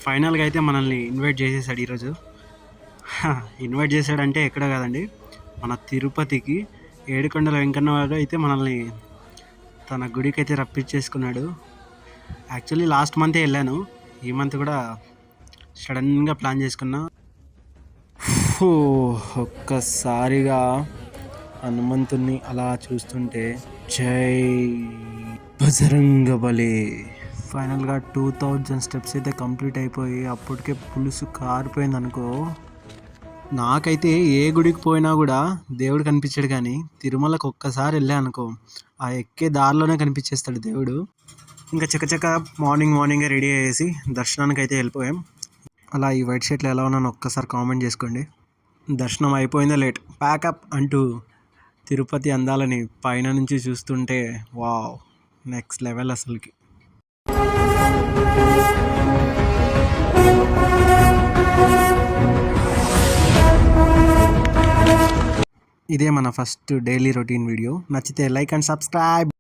ఫైనల్గా అయితే మనల్ని ఇన్వైట్ చేసేసాడు ఈరోజు. ఇన్వైట్ చేశాడంటే ఎక్కడ కాదండి, మన తిరుపతికి. ఏడుకొండల వెంకన్న వాడు అయితే మనల్ని తన గుడికి అయితే రప్పించేసుకున్నాడు. యాక్చువల్లీ లాస్ట్ మంతే వెళ్ళాను, ఈ మంత్ కూడా సడన్గా ప్లాన్ చేసుకున్నా. ఒక్కసారిగా హనుమంతుణ్ణి అలా చూస్తుంటే జై బజరంగబలి. ఫైనల్గా 2000 స్టెప్స్ అయితే కంప్లీట్ అయిపోయి అప్పటికే పులుసు కారిపోయింది అనుకో. నాకైతే ఏ గుడికి పోయినా కూడా దేవుడు కనిపించాడు, కానీ తిరుమలకు ఒక్కసారి వెళ్ళా అనుకో, ఆ ఎక్కే దారిలోనే కనిపించేస్తాడు దేవుడు. ఇంకా చకచక మార్నింగే రెడీ అయ్యేసి దర్శనానికి అయితే వెళ్ళిపోయాం. అలా ఈ వైట్ షర్ట్లు ఎలా ఉన్నాను ఒక్కసారి కామెంట్ చేసుకోండి. దర్శనం అయిపోయిందో లేట్, ప్యాకప్ అంటూ తిరుపతి అందాలని పైన నుంచి చూస్తుంటే వావ్, నెక్స్ట్ లెవెల్ అసలుకి. ఇదే మన ఫస్ట్ డైలీ రొటీన్ వీడియో. నచ్చితే లైక్ అండ్ సబ్స్క్రైబ్.